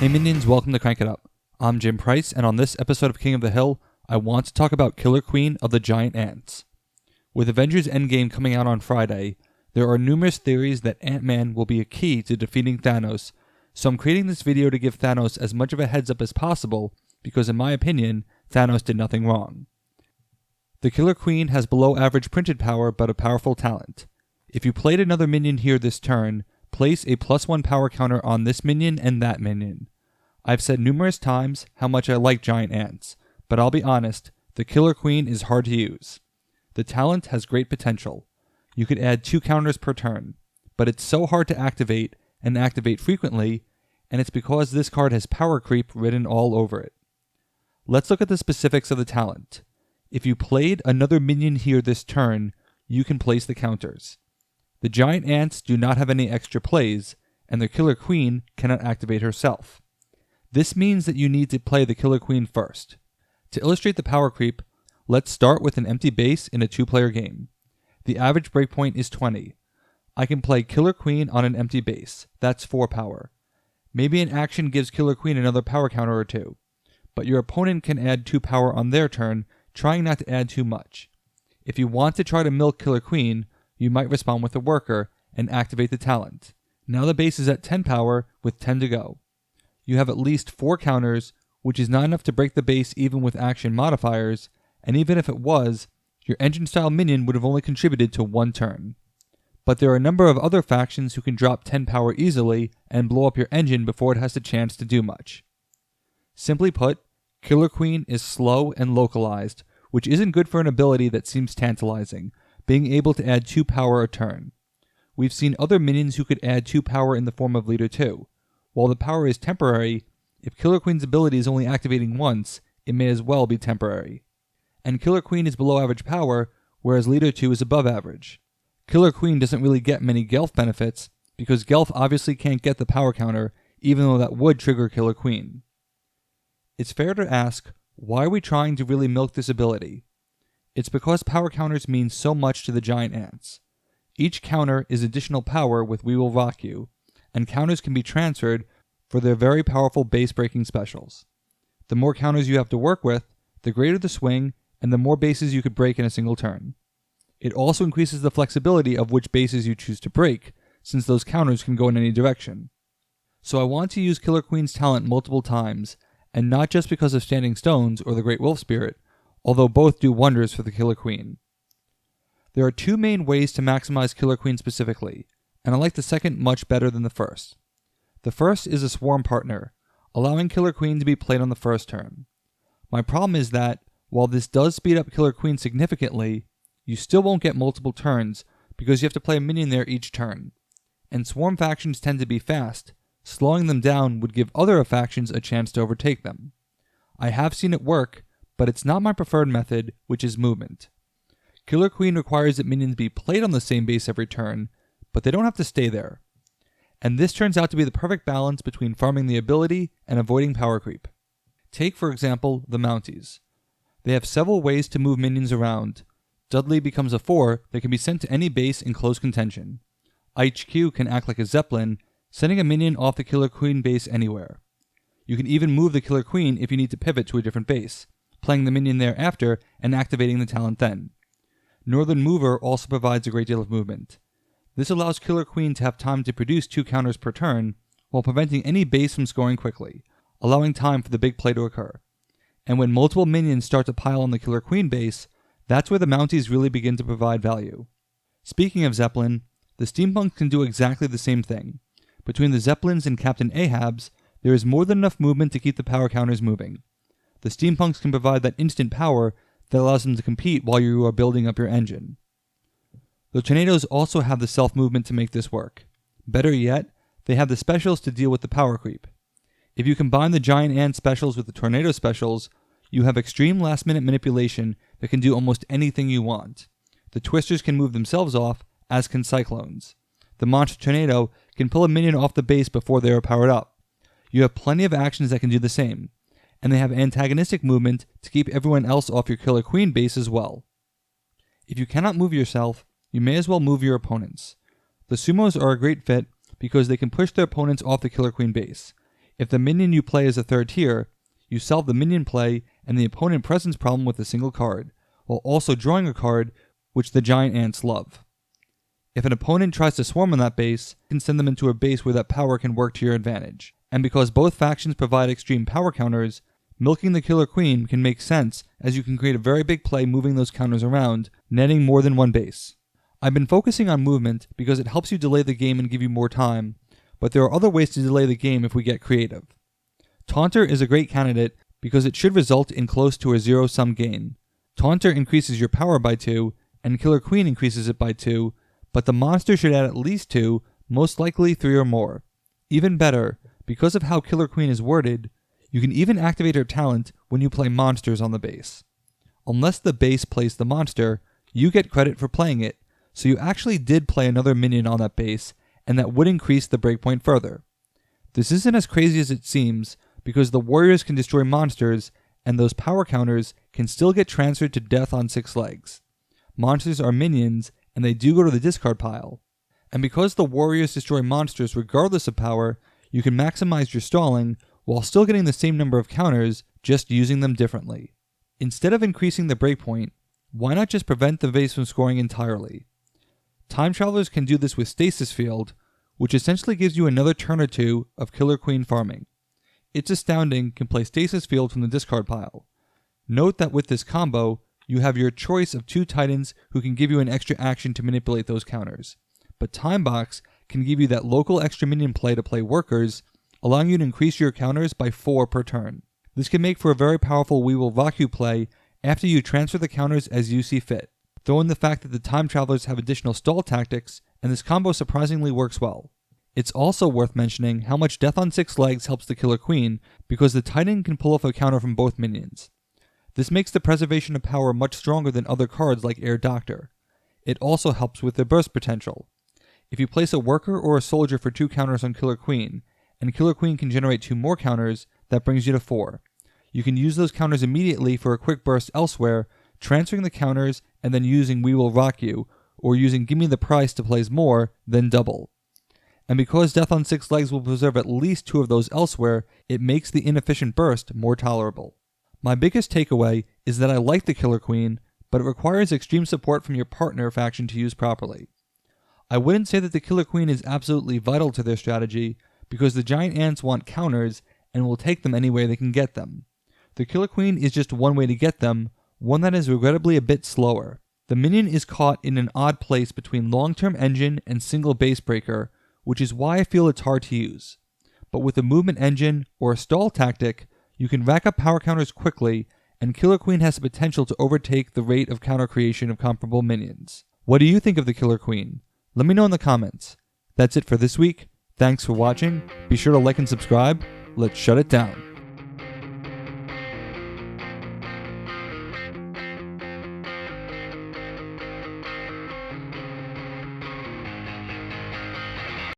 Hey minions, welcome to Crank It Up. I'm Jim Price, and on this episode of King of the Hill, I want to talk about Killer Queen of the Giant Ants. With Avengers Endgame coming out on Friday, there are numerous theories that Ant-Man will be a key to defeating Thanos, so I'm creating this video to give Thanos as much of a heads up as possible, because in my opinion, Thanos did nothing wrong. The Killer Queen has below average printed power, but a powerful talent. If you played another minion here this turn, place a +1 power counter on this minion and that minion. I've said numerous times how much I like giant ants, but I'll be honest, the Killer Queen is hard to use. The talent has great potential. You could add 2 counters per turn, but it's so hard to activate and activate frequently, and it's because this card has power creep written all over it. Let's look at the specifics of the talent. If you played another minion here this turn, you can place the counters. The giant ants do not have any extra plays, and the Killer Queen cannot activate herself. This means that you need to play the Killer Queen first. To illustrate the power creep, let's start with an empty base in a 2-player game. The average breakpoint is 20. I can play Killer Queen on an empty base. That's 4 power. Maybe an action gives Killer Queen another power counter or 2, but your opponent can add 2 power on their turn, trying not to add too much. If you want to try to milk Killer Queen, you might respond with a worker and activate the talent. Now the base is at 10 power with 10 to go. You have at least 4 counters, which is not enough to break the base even with action modifiers, and even if it was, your engine-style minion would have only contributed to 1 turn. But there are a number of other factions who can drop 10 power easily and blow up your engine before it has the chance to do much. Simply put, Killer Queen is slow and localized, which isn't good for an ability that seems tantalizing, being able to add 2 power a turn. We've seen other minions who could add 2 power in the form of Leader 2. While the power is temporary, if Killer Queen's ability is only activating once, it may as well be temporary. And Killer Queen is below average power, whereas Leader 2 is above average. Killer Queen doesn't really get many Gelf benefits, because Gelf obviously can't get the power counter, even though that would trigger Killer Queen. It's fair to ask, why are we trying to really milk this ability? It's because power counters mean so much to the giant ants. Each counter is additional power with We Will Rock You, and counters can be transferred for their very powerful base-breaking specials. The more counters you have to work with, the greater the swing, and the more bases you could break in a single turn. It also increases the flexibility of which bases you choose to break, since those counters can go in any direction. So I want to use Killer Queen's talent multiple times, and not just because of Standing Stones or the Great Wolf Spirit, although both do wonders for the Killer Queen. There are 2 main ways to maximize Killer Queen specifically, and I like the second much better than the first. The first is a Swarm partner, allowing Killer Queen to be played on the first turn. My problem is that, while this does speed up Killer Queen significantly, you still won't get multiple turns because you have to play a minion there each turn. And Swarm factions tend to be fast, slowing them down would give other factions a chance to overtake them. I have seen it work, but it's not my preferred method, which is movement. Killer Queen requires that minions be played on the same base every turn, but they don't have to stay there. And this turns out to be the perfect balance between farming the ability and avoiding power creep. Take, for example, the Mounties. They have several ways to move minions around. Dudley becomes a 4 that can be sent to any base in close contention. HQ can act like a Zeppelin, sending a minion off the Killer Queen base anywhere. You can even move the Killer Queen if you need to pivot to a different base, playing the minion there after and activating the talent then. Northern Mover also provides a great deal of movement. This allows Killer Queen to have time to produce 2 counters per turn, while preventing any base from scoring quickly, allowing time for the big play to occur. And when multiple minions start to pile on the Killer Queen base, that's where the Mounties really begin to provide value. Speaking of Zeppelin, the Steampunks can do exactly the same thing. Between the Zeppelins and Captain Ahab's, there is more than enough movement to keep the power counters moving. The Steampunks can provide that instant power that allows them to compete while you are building up your engine. The Tornadoes also have the self-movement to make this work. Better yet, they have the specials to deal with the power creep. If you combine the Giant Ant specials with the Tornado specials, you have extreme last-minute manipulation that can do almost anything you want. The Twisters can move themselves off, as can Cyclones. The Monster Tornado can pull a minion off the base before they are powered up. You have plenty of actions that can do the same, and they have antagonistic movement to keep everyone else off your Killer Queen base as well. If you cannot move yourself, you may as well move your opponents. The Sumos are a great fit because they can push their opponents off the Killer Queen base. If the minion you play is a third tier, you solve the minion play and the opponent presence problem with a single card, while also drawing a card which the giant ants love. If an opponent tries to swarm on that base, you can send them into a base where that power can work to your advantage. And because both factions provide extreme power counters, milking the Killer Queen can make sense as you can create a very big play moving those counters around, netting more than one base. I've been focusing on movement because it helps you delay the game and give you more time, but there are other ways to delay the game if we get creative. Taunter is a great candidate because it should result in close to a zero-sum gain. Taunter increases your power by 2, and Killer Queen increases it by 2, but the monster should add at least 2, most likely 3 or more. Even better, because of how Killer Queen is worded, you can even activate her talent when you play monsters on the base. Unless the base plays the monster, you get credit for playing it, so you actually did play another minion on that base, and that would increase the breakpoint further. This isn't as crazy as it seems, because the warriors can destroy monsters, and those power counters can still get transferred to death on 6 legs. Monsters are minions, and they do go to the discard pile. And because the warriors destroy monsters regardless of power, you can maximize your stalling while still getting the same number of counters, just using them differently. Instead of increasing the breakpoint, why not just prevent the base from scoring entirely? Time Travelers can do this with Stasis Field, which essentially gives you another turn or 2 of Killer Queen farming. It's Astounding can play Stasis Field from the discard pile. Note that with this combo, you have your choice of 2 Titans who can give you an extra action to manipulate those counters. But Time Box can give you that local extra minion play to play workers, allowing you to increase your counters by 4 per turn. This can make for a very powerful We Will Rock You play after you transfer the counters as you see fit. Throw in the fact that the Time Travelers have additional stall tactics, and this combo surprisingly works well. It's also worth mentioning how much Death on 6 legs helps the Killer Queen, because the Titan can pull off a counter from both minions. This makes the preservation of power much stronger than other cards like Air Doctor. It also helps with the burst potential. If you place a worker or a soldier for 2 counters on Killer Queen, and Killer Queen can generate 2 more counters, that brings you to 4. You can use those counters immediately for a quick burst elsewhere, transferring the counters and then using We Will Rock You, or using Gimme the Price to place more, then double. And because Death on 6 legs will preserve at least 2 of those elsewhere, it makes the inefficient burst more tolerable. My biggest takeaway is that I like the Killer Queen, but it requires extreme support from your partner faction to use properly. I wouldn't say that the Killer Queen is absolutely vital to their strategy, because the giant ants want counters and will take them any way they can get them. The Killer Queen is just one way to get them, one that is regrettably a bit slower. The minion is caught in an odd place between long-term engine and single base breaker, which is why I feel it's hard to use. But with a movement engine or a stall tactic, you can rack up power counters quickly, and Killer Queen has the potential to overtake the rate of counter creation of comparable minions. What do you think of the Killer Queen? Let me know in the comments. That's it for this week. Thanks for watching. Be sure to like and subscribe. Let's shut it down.